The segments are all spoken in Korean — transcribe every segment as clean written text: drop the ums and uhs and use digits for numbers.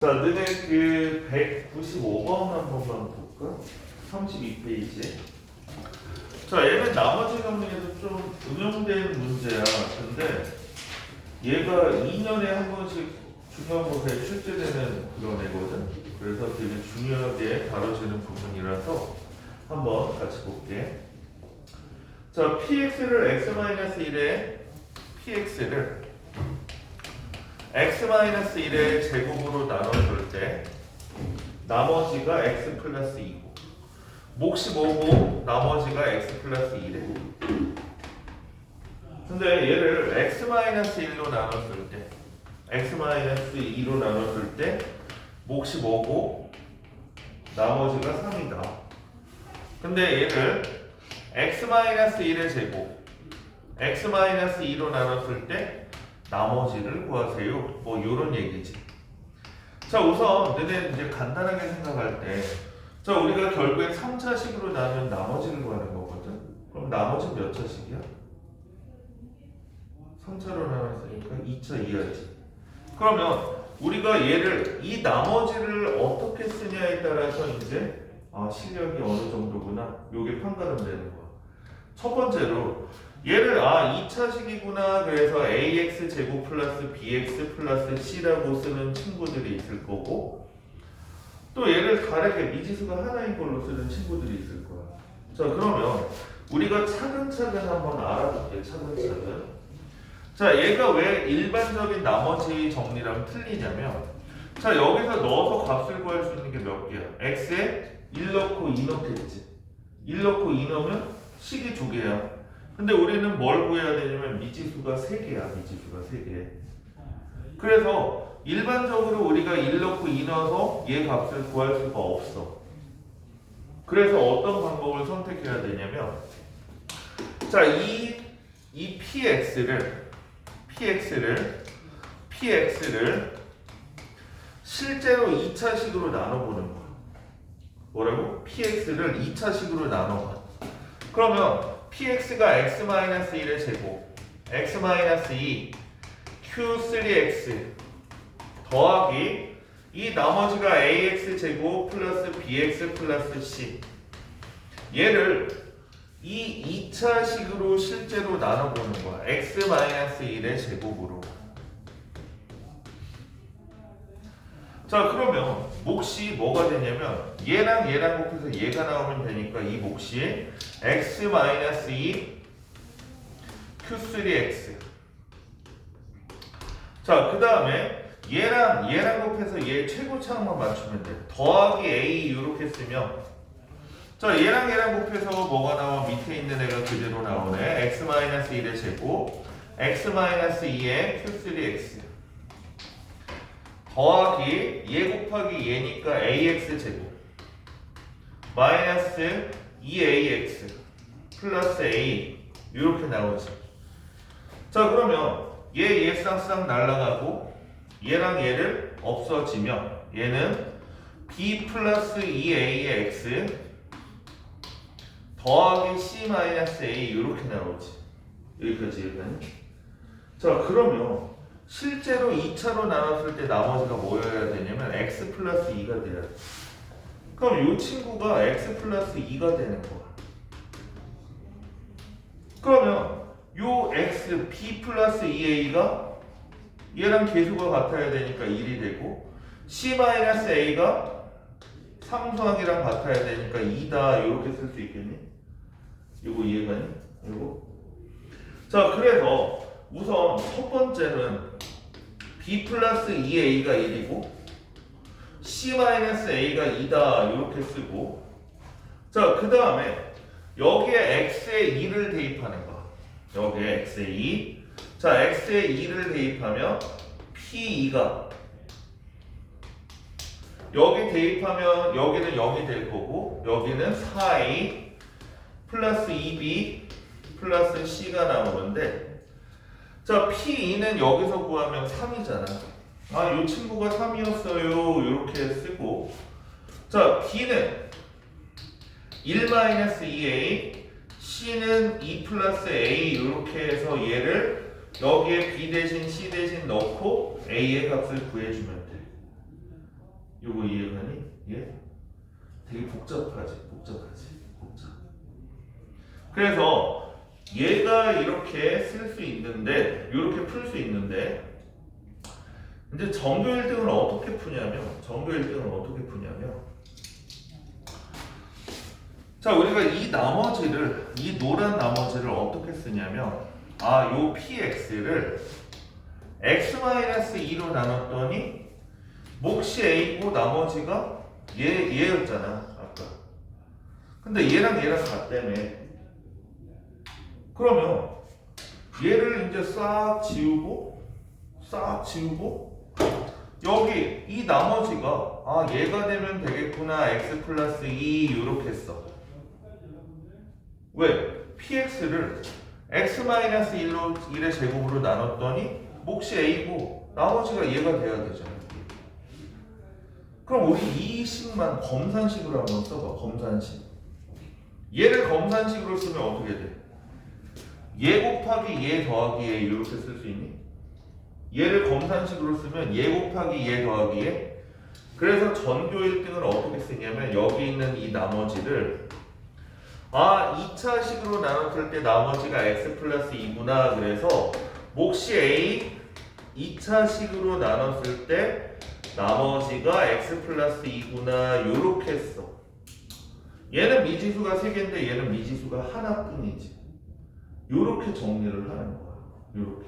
자, 너네 그 195번 한 번만 볼까? 32페이지. 자, 얘는 나머지 경리에서 좀 응용된 문제야. 근데 얘가 2년에 한 번씩 중간고사에 출제되는 그런 애거든. 그래서 되게 중요하게 다뤄지는 부분이라서 한번 같이 볼게. 자, px를 x-1에 px를 x-1의 제곱으로 나눠줄 때 나머지가 x 플러스 2고 몫이 뭐고 나머지가 x 플러스 1에 근데 얘를 x-1로 나눴을 때 x-2로 나눴을 때 몫이 뭐고 나머지가 3이다. 근데 얘를 x-1의 제곱 x-2로 나눴을 때 나머지를 구하세요. 뭐 요런 얘기지. 자, 우선 너네 이제 간단하게 생각할 때 자, 우리가 결국엔 3차식으로 나누면 나머지를 구하는 거거든. 그럼 나머지 몇 차식이야? 3차로 나눴으니까 2차 이하지. 그러면 우리가 얘를 이 나머지를 어떻게 쓰냐에 따라서 이제 실력이 어느 정도구나 요게 판가름 되는 거야. 첫 번째로 얘를 2차식이구나 그래서 ax 제곱 플러스 bx 플러스 c라고 쓰는 친구들이 있을 거고 또 얘를 다르게 미지수가 하나인 걸로 쓰는 친구들이 있을 거야. 자, 그러면 우리가 차근차근 한번 알아볼게. 차근차근. 자, 얘가 왜 일반적인 나머지 정리랑 틀리냐면 자, 여기서 넣어서 값을 구할 수 있는 게 몇 개야? x에 1 넣고 2 넣겠지. 1 넣고 2 넣으면 식이 2개야. 근데 우리는 뭘 구해야 되냐면 미지수가 3개야. 미지수가 3개. 그래서 일반적으로 우리가 1 넣고 2 넣어서 얘 값을 구할 수가 없어. 그래서 어떤 방법을 선택해야 되냐면 자, 이 px를 실제로 2차식으로 나눠보는 거야. 뭐라고? px를 2차식으로 나눠봐. 그러면 px가 x-1의 제곱 x-2 q3x 더하기 이 나머지가 ax 제곱 플러스 bx 플러스 c 얘를 이 2차식으로 실제로 나눠보는 거야. x-1의 제곱으로. 자, 그러면 몫이 뭐가 되냐면 얘랑 곱해서 얘가 나오면 되니까 이 몫이 x-2 q3x. 자, 그 다음에 얘랑 곱해서 얘 최고차항만 맞추면 돼. 더하기 a 이렇게 쓰면 자, 얘랑 곱해서 뭐가 나와? 밑에 있는 애가 그대로 나오네. x-1의 제곱 x-2의 q3x 더하기 얘 곱하기 얘니까 ax 제곱 마이너스 2ax 플러스 a 이렇게 나오지. 자, 그러면 얘 쌍쌍 날라가고 얘랑 얘를 없어지면 얘는 b 플러스 2ax 더하기 c 마이너스 a 이렇게 나오지. 여기까지. 자, 그러면 실제로 2차로 나눴을 때 나머지가 뭐여야 되냐면 x 플러스 2가 돼야 돼. 그럼 이 친구가 x 플러스 2가 되는 거야. 그러면 요 x b 플러스 2a가 얘랑 계수가 같아야 되니까 1이 되고 c 마이너스 a가 상수항이랑 같아야 되니까 2다 이렇게 쓸 수 있겠니? 이거 이해가니? 이거. 자, 그래서 우선 첫 번째는 b 플러스 2a가 1이고 c 마이너스 a가 2다 이렇게 쓰고 자, 그 다음에 여기에 x에 2를 대입하는 거야. 여기에 x에 2. 자, x에 2를 대입하면 p2가 여기 대입하면 여기는 0이 될 거고 여기는 4a 플러스 2b 플러스 c가 나오는데 자, p2는 여기서 구하면 3이잖아. 이 친구가 3이었어요. 이렇게 쓰고 자, b는 1-2a c는 2 플러스 a 이렇게 해서 얘를 여기에 b 대신 c 대신 넣고 a의 값을 구해주면 돼. 요거 이해가니? 예? 되게 복잡하지. 복잡. 그래서 얘가 이렇게 쓸 수 있는데, 이렇게 풀 수 있는데, 이제 정교 1등을 어떻게 푸냐면, 자, 우리가 이 나머지를, 이 노란 나머지를 어떻게 쓰냐면, 요 px를 x-2로 나눴더니, 몫이 a고 나머지가 얘였잖아, 아까. 근데 얘랑 같다며. 그러면 얘를 이제 싹 지우고 여기 이 나머지가 얘가 되면 되겠구나 x 플러스 2 이렇게 써. 왜? px를 x-1의 제곱으로 나눴더니 몫이 a고 나머지가 얘가 돼야 되잖아. 그럼 우리 이 식만 검산식으로 한번 써봐. 검산식. 얘를 검산식으로 쓰면 어떻게 돼? 얘 곱하기 얘 더하기 얘 이렇게 쓸 수 있니? 얘를 검산식으로 쓰면 얘 곱하기 얘 더하기 얘. 그래서 전교 1등을 어떻게 쓰냐면 여기 있는 이 나머지를 2차식으로 나눴을 때 나머지가 x 플러스 2구나. 그래서 몫이 a 2차식으로 나눴을 때 나머지가 x 플러스 2구나. 요렇게 써. 얘는 미지수가 3개인데 얘는 미지수가 하나뿐이지. 요렇게 정리를 하는 거야. 요렇게.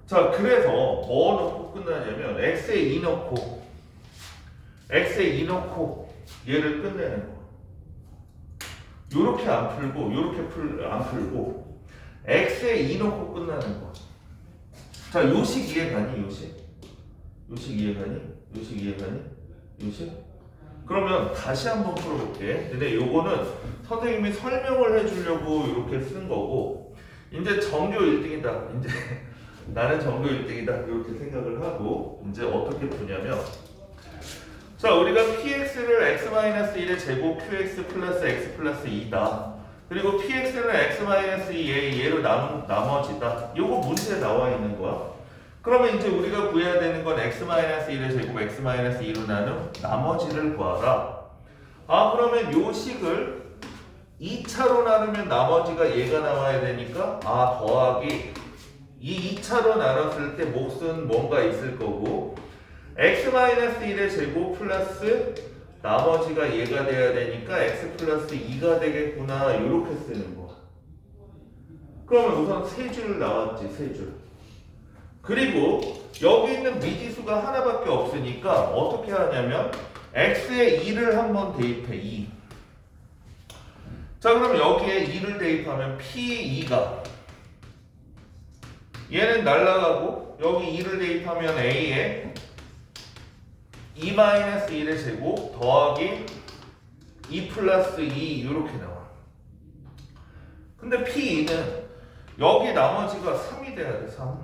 자, 그래서 뭐 넣고 끝나냐면 x에 2 넣고 얘를 끝내는 거야. 요렇게 안 풀고 안 풀고 x에 2 넣고 끝나는 거야. 자, 요식 이해가니? 요식 이해가니? 그러면 다시 한번 풀어볼게. 근데 요거는 선생님이 설명을 해주려고 이렇게 쓴 거고, 이제 전교 1등이다. 이제 나는 전교 1등이다. 이렇게 생각을 하고, 이제 어떻게 푸냐면, 자, 우리가 px를 x-1의 제곱 qx 플러스 x 플러스 2다. 그리고 px는 x-2 얘로 나머지다. 요거 문제에 나와 있는 거야. 그러면 이제 우리가 구해야 되는 건 x-1의 제곱 x-2로 나눈 나머지를 구하라. 그러면 요 식을 2차로 나누면 나머지가 얘가 나와야 되니까 더하기 이 2차로 나눴을 때 몫은 뭔가 있을 거고 x-1의 제곱 플러스 나머지가 얘가 돼야 되니까 x 플러스 2가 되겠구나. 요렇게 쓰는 거야. 그러면 우선 세 줄 나왔지. 세 줄. 그리고 여기 있는 미지수가 하나밖에 없으니까 어떻게 하냐면 x에 2를 한번 대입해. 2. 자, 그럼 여기에 2를 대입하면 p2가 얘는 날라가고 여기 2를 대입하면 a에 2-1의 제곱 더하기 2 플러스 2 이렇게 나와. 근데 p2는 여기 나머지가 3이 돼야 돼. 3.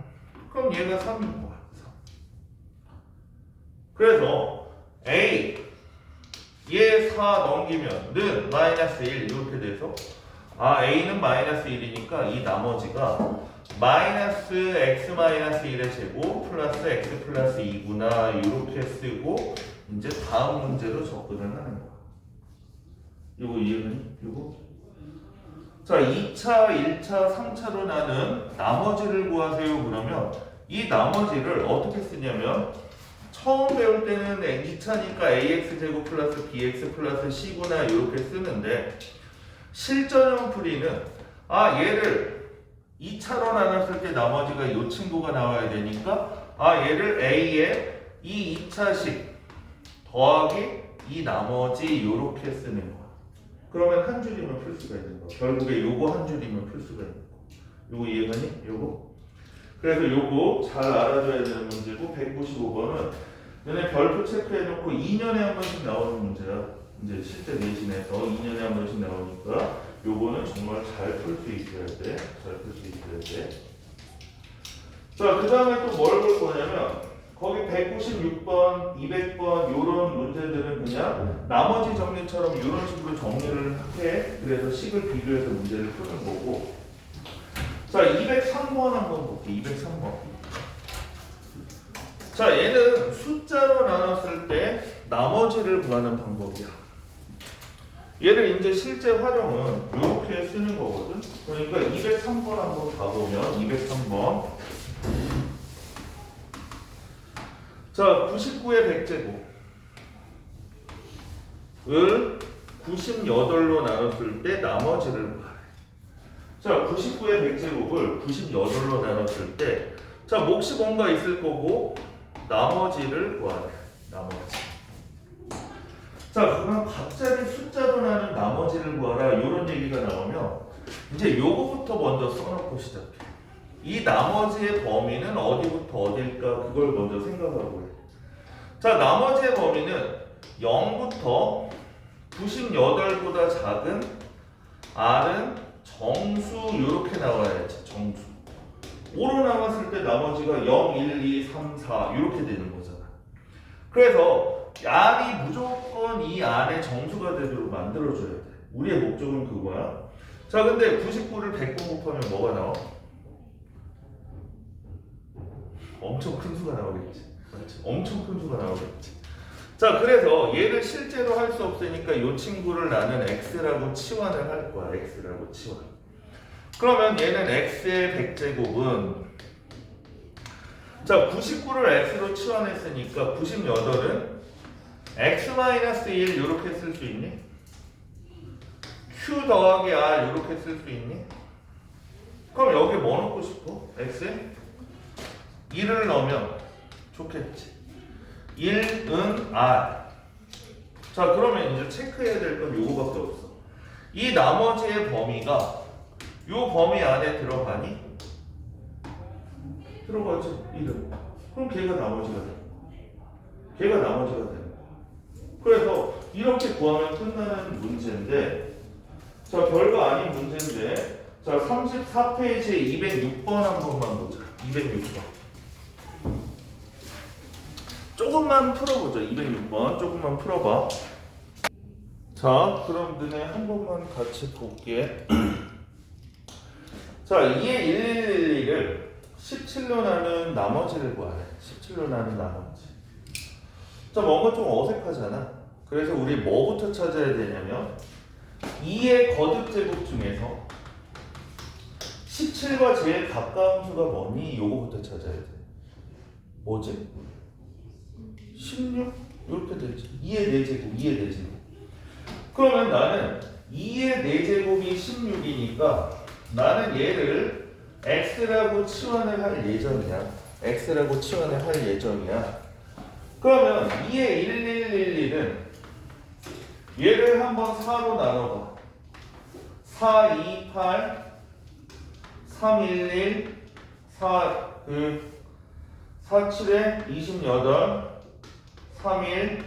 그럼 얘가 3인 거야. 3. 그래서 a 얘 4 넘기면 는 마이너스 1 이렇게 돼서 a는 마이너스 1이니까 이 나머지가 마이너스 x-1의 제곱 플러스 x 플러스 2구나. 이렇게 쓰고 이제 다음 문제로 접근을 하는 거야. 이거 이해는? 이거? 자, 2차, 1차, 3차로 나눈 나머지를 구하세요. 그러면 이 나머지를 어떻게 쓰냐면 처음 배울 때는 2차니까 ax제곱 플러스 bx 플러스 c구나 이렇게 쓰는데 실전형 풀이는 얘를 2차로 나눴을 때 나머지가 이 친구가 나와야 되니까 얘를 a에 이 2차식 더하기 이 나머지 이렇게 쓰는 거야. 그러면 한 줄이면 풀 수가 있는 거야. 결국에 요거 한 줄이면 풀 수가 있는 거야. 요거 이해가니? 요거? 그래서 요거 잘 알아줘야 되는 문제고 195번은 너네 별표 체크해놓고 2년에 한 번씩 나오는 문제야. 이제 실제 내신에서 2년에 한 번씩 나오니까 요거는 정말 잘 풀 수 있어야 돼. 자, 그 다음에 또 뭘 볼 거냐면 거기 196번, 200번 요런 문제들은 그냥 나머지 정리처럼 이런 식으로 정리를 해. 그래서 식을 비교해서 문제를 푸는 거고. 자, 203번 한번 볼게요. 203번. 자, 얘는 숫자로 나눴을 나머지를 구하는 방법이야. 얘를 이제 실제 활용은 이렇게 쓰는 거거든. 그러니까 203번 한번 가보면 203번. 자, 99의 100제곱을 98로 나눴을 때 나머지를 구하래. 자, 99의 100제곱을 98로 나눴을 때, 자, 몫이 뭔가 있을 거고 나머지를 구하래. 나머지. 자, 그럼 갑자기 숫자로 나는 나머지를 구하라 이런 얘기가 나오면 이제 요거부터 먼저 써놓고 시작해. 이 나머지의 범위는 어디부터 어딜까 그걸 먼저 생각하고 해. 자, 나머지의 범위는 0부터 98보다 작은 R은 정수 이렇게 나와야지. 정수. 5로 나왔을 때 나머지가 0, 1, 2, 3, 4 이렇게 되는 거잖아. 그래서 R이 무조건 이 안에 정수가 되도록 만들어줘야 돼. 우리의 목적은 그거야. 자, 근데 99를 100번 곱하면 뭐가 나와? 엄청 큰 수가 나오겠지. 맞지? 엄청 큰 수가 나오겠지. 자, 그래서 얘를 실제로 할 수 없으니까 이 친구를 나는 x라고 치환을 할 거야. x라고 치환. 그러면 얘는 x의 100제곱은 자, 99를 x로 치환했으니까 98은 x-1 이렇게 쓸 수 있니? q 더하기 r 이렇게 쓸 수 있니? 그럼 여기 뭐 넣고 싶어? x에? 1을 넣으면 좋겠지. 1은 r. 자, 그러면 이제 체크해야 될 건 요거밖에 없어. 이 나머지의 범위가 요 범위 안에 들어가니? 들어가지. 1은. 그럼 걔가 나머지가 돼. 걔가 나머지가 돼. 그래서 이렇게 구하면 끝나는 문제인데, 자, 별거 아닌 문제인데, 자, 34페이지에 206번 한 번만 보자. 206번. 조금만 풀어보자. 206번 조금만 풀어봐. 자, 그럼 너네 한 번만 같이 볼게. 자, 2의 1111을 17로 나눈 나머지를 구하래. 17로 나눈 나머지. 자, 뭔가 좀 어색하잖아. 그래서 우리 뭐부터 찾아야 되냐면 2의 거듭제곱 중에서 17과 제일 가까운 수가 뭐니? 요거부터 찾아야 돼. 뭐지? 16? 이렇게 되지. 2의 4제곱, 2의 4제곱. 그러면 나는 2의 4제곱이 16이니까 나는 얘를 x라고 치환을 할 예정이야. x라고 치환을 할 예정이야. 그러면 2의 1111은 얘를 한번 4로 나눠봐. 4, 2, 8, 3, 1, 1, 4, 4, 7에 28, 3, 1,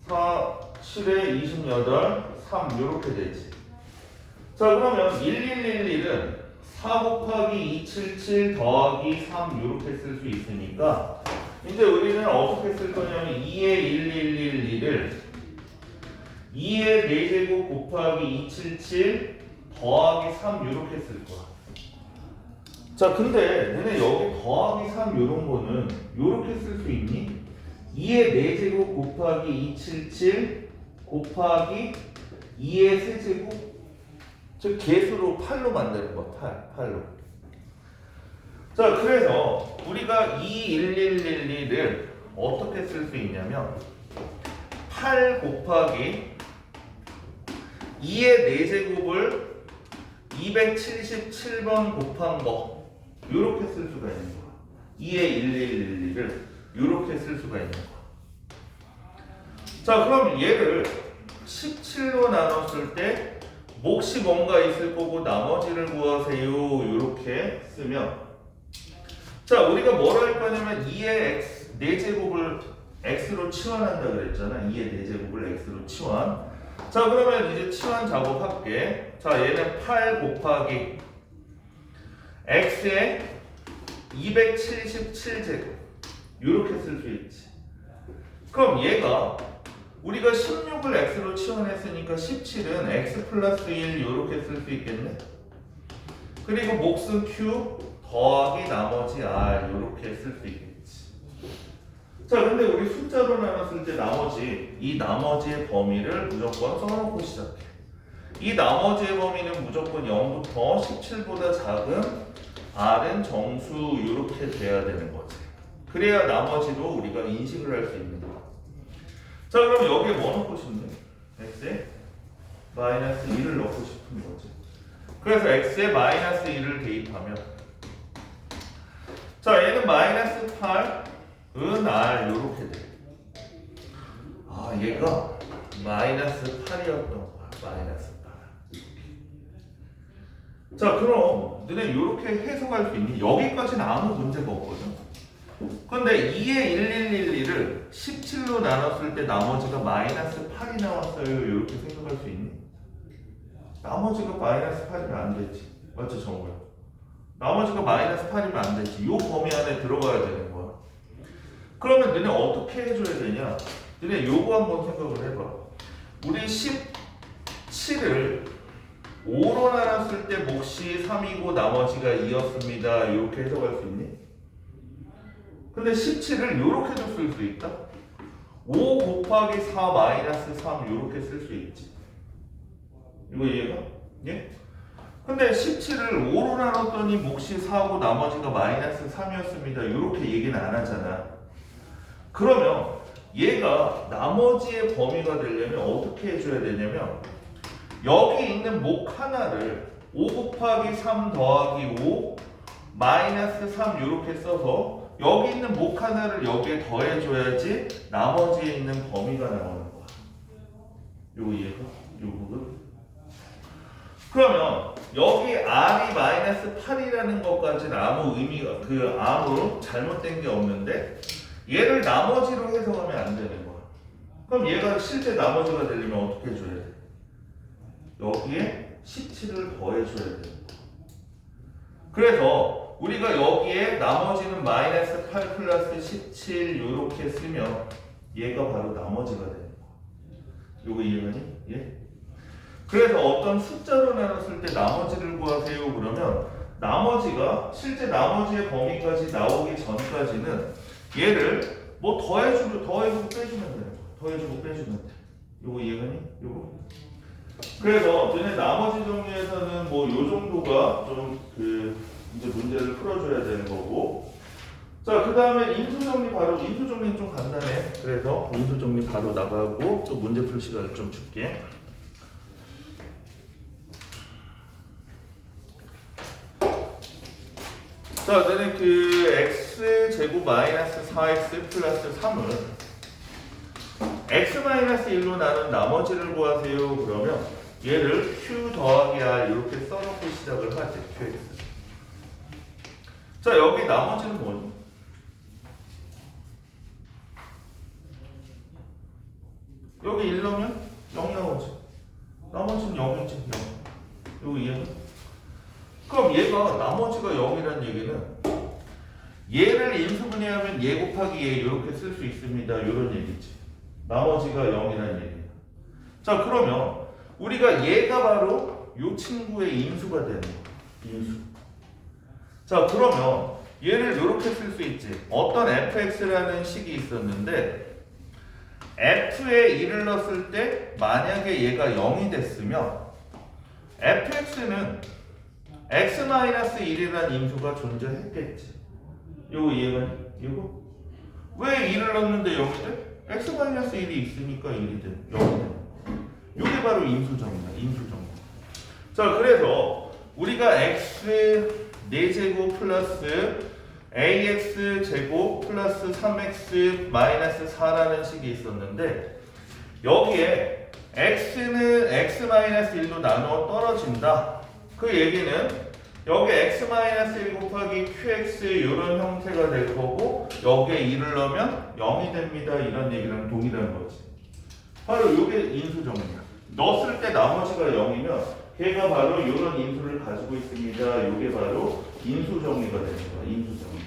4, 7에 28, 3 이렇게 되지. 자, 그러면 1111은 4 곱하기 277 더하기 3 이렇게 쓸 수 있으니까 이제 우리는 어떻게 쓸 거냐면 2의 1111을 2의 4제곱 곱하기 277 더하기 3 이렇게 쓸 거야. 자, 근데 너네 여기 더하기 3 이런 거는 이렇게 쓸 수 있니? 2의 4제곱 곱하기 277 곱하기 2의 세제곱, 즉 개수로 8로 만드는 거야. 8로. 자, 그래서 우리가 21111을 어떻게 쓸 수 있냐면 8 곱하기 2의 4제곱을 277번 곱한 거 이렇게 쓸 수가 있는 거야. 2의 1111을 이렇게 쓸 수가 있는 거야. 자, 그럼 얘를 17로 나눴을 때 몫이 뭔가 있을 거고 나머지를 구하세요 이렇게 쓰면, 자, 우리가 뭐라 할 거냐면 2의 x 4제곱을 x로 치환한다 그랬잖아. 2의 4제곱을 x로 치환. 자, 그러면 이제 치환 작업할게. 자, 얘는 8 곱하기 x의 277제곱 이렇게 쓸 수 있지. 그럼 얘가 우리가 16을 x로 치환했으니까 17은 x 플러스 1 이렇게 쓸 수 있겠네. 그리고 몫은 q 더하기 나머지 r 이렇게 쓸 수 있겠지. 자, 근데 우리 숫자로 나눴을 때 이 나머지의 범위를 무조건 써놓고 시작해. 이 나머지의 범위는 무조건 0부터 17보다 작은 R은 정수 이렇게 돼야 되는 거지. 그래야 나머지도 우리가 인식을 할 수 있는 거야. 자, 그럼 여기에 뭐 넣고 싶니? x에 마이너스 1을 넣고 싶은 거지. 그래서 x에 마이너스 1을 대입하면 자, 얘는 마이너스 8은 R 이렇게 돼. 아, 얘가 마이너스 8이었던 거야. 마이너스 8. 자, 그럼 너네 이렇게 해석할 수 있니? 여기까지는 아무 문제가 없거든. 근데 2의 1111을 17로 나눴을 때 나머지가 마이너스 8이 나왔어요. 이렇게 생각할 수 있니? 나머지가 마이너스 8이면 안 되지. 맞죠, 정우야? 나머지가 마이너스 8이면 안 되지. 요 범위 안에 들어가야 되는 거야. 그러면 너네 어떻게 해줘야 되냐? 너네 요거 한번 생각을 해봐. 우리 17을 5로 나눴을 때 몫이 3이고 나머지가 2였습니다. 이렇게 해석할 수 있니? 근데 17을 이렇게도 쓸 수 있다. 5 곱하기 4 마이너스 3 이렇게 쓸 수 있지. 이거 이해가? 예? 근데 17을 5로 나눴더니 몫이 4고 나머지가 마이너스 3이었습니다. 이렇게 얘기는 안 하잖아. 그러면 얘가 나머지의 범위가 되려면 어떻게 해줘야 되냐면 여기 있는 목 하나를 5 곱하기 3 더하기 5 마이너스 3 이렇게 써서 여기 있는 목 하나를 여기에 더해줘야지 나머지에 있는 범위가 나오는 거야. 요거 이해가? 요 부분? 그러면 여기 R이 마이너스 8이라는 것까지는 아무 의미가 아무 잘못된 게 없는데 얘를 나머지로 해석하면 안 되는 거야. 그럼 얘가 실제 나머지가 되려면 어떻게 해줘야 돼? 여기에 17을 더해줘야 돼. 그래서 우리가 여기에 나머지는 마이너스 8 플러스 17 이렇게 쓰면 얘가 바로 나머지가 되는 거야. 요거 이해가니? 예? 그래서 어떤 숫자로 나눴을 때 나머지를 구하세요 그러면 나머지가 실제 나머지의 범위까지 나오기 전까지는 얘를 뭐 더해주고 빼주면 되는 거야. 더해주고 빼주면 돼. 요거 이해가니? 요거? 그래서 너네 나머지 정리에서는 뭐 요 정도가 좀 이제 문제를 풀어줘야 되는 거고. 자, 그 다음에 인수정리 인수정리는 좀 간단해. 그래서 인수정리 바로 나가고 또 문제 풀 시간을 좀 줄게. 자, 너네 x제곱 마이너스 4x 플러스 3을 x 마이너스 1로 나눈 나머지를 구하세요. 그러면 얘를 q 더하기 r 이렇게 써놓고 시작을 하지. qx. 자, 여기 나머지는 뭐니? 여기 1 넣으면 0 나오지. 나머지는 0이지. 0. 이거 이해가? 그럼 얘가 나머지가 0이라는 얘기는 얘를 인수분해하면 얘 곱하기 얘 이렇게 쓸 수 있습니다. 이런 얘기지. 나머지가 0이라는 얘기야. 자, 그러면 우리가 얘가 바로 이 친구의 인수가 되는 거야. 인수. 자, 그러면 얘를 이렇게 쓸 수 있지. 어떤 fx라는 식이 있었는데 f에 1을 넣었을 때 만약에 얘가 0이 됐으면 fx는 x-1이라는 인수가 존재했겠지. 요거 이해가? 이거? 왜 1을 넣었는데 0이 돼? x-1이 있으니까 1이 돼. 0이 돼. 요게 바로 인수정이야. 인수정. 자, 그래서 우리가 x 4제곱 플러스 ax제곱 플러스 3x 마이너스 4라는 식이 있었는데 여기에 x는 x-1로 나누어 떨어진다. 그 얘기는 여기 x-1 곱하기 qx 이런 형태가 될 거고 여기에 1을 넣으면 0이 됩니다. 이런 얘기랑 동일한 거지. 바로 이게 인수정리야. 넣었을 때 나머지가 0이면 걔가 바로 이런 인수를 가지고 있습니다. 이게 바로 인수정리가 되는 거야. 인수정리.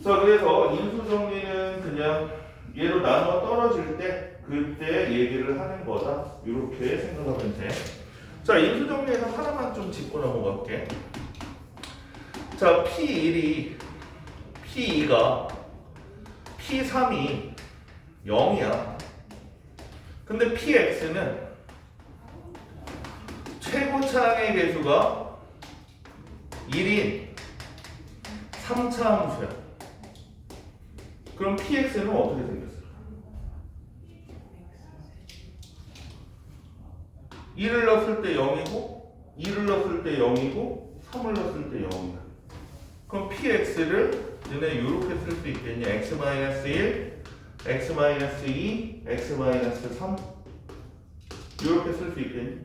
자, 그래서 인수정리는 그냥 얘로 나눠 떨어질 때 그때 얘기를 하는 거다. 이렇게 생각하면 돼. 자, 인수정리에서 하나만 좀 짚고 넘어갈게. 자, P2가 P3이 0이야. 근데 PX는 최고차항의 개수가 1인 3차 함수야. 그럼 PX는 어떻게 생겼을까? 1을 넣었을 때 0이고 2를 넣었을 때 0이고 3을 넣었을 때 0이야. 그럼 PX를 너네 이렇게 쓸 수 있겠니? X-1, X-2, X-3 이렇게 쓸 수 있겠니?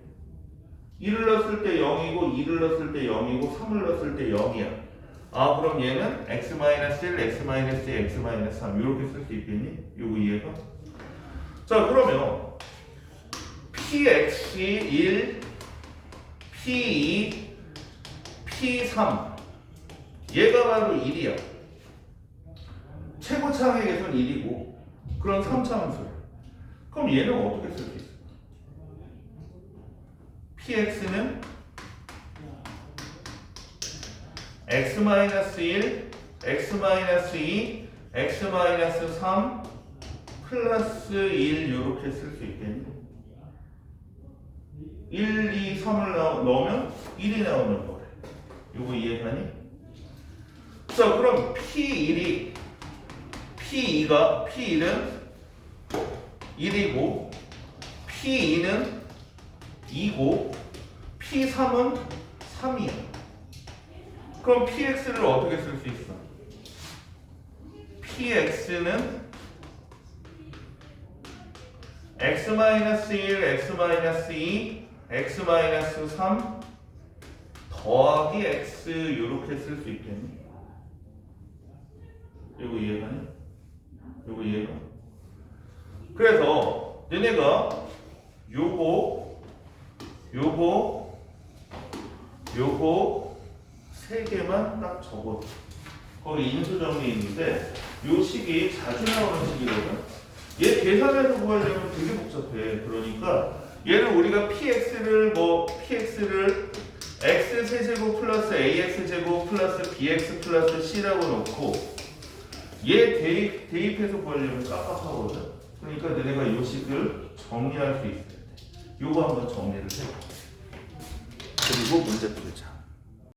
1을 넣었을 때 0이고 2를 넣었을 때 0이고 3을 넣었을 때 0이야. 아 그럼 얘는 X-1, X-2, X-3 이렇게 쓸 수 있겠니? 요거 이해가? 자 그러면 PX이 1, P2, P3 얘가 바로 1이야. 최고차항의 개수는 1이고 그런 3차 함수야. 그럼 얘는 어떻게 쓸 수 있어? PX는 X-1, X-2, X-3 플러스 1 이렇게 쓸 수 있겠니? 1, 2, 3을 넣으면 1이 나오는 거래. 이거 이해가니? 자 그럼 P1은 1이고 P2는 2고 P3은 3이야. 그럼 PX를 어떻게 쓸 수 있어? PX는 X-1, X-2, X-3 더하기 X 이렇게 쓸 수 있겠니? 이거 이해가니? 이거 이해가? 그래서 너네가 요거 세 개만 딱 적어. 거기 인수 정리 있는데 요 식이 자주 나오는 식이거든. 얘 계산해서 구하려면 되게 복잡해. 그러니까 얘를 우리가 PX를 X 세제곱 플러스 AX 제곱 플러스 BX 플러스 C라고 놓고 얘 대입해서 구하려면 깝깝하거든. 그러니까 너네가 요 식을 정리할 수 있어야 돼. 요거 한번 정리를 해. 그리고 문제 풀자.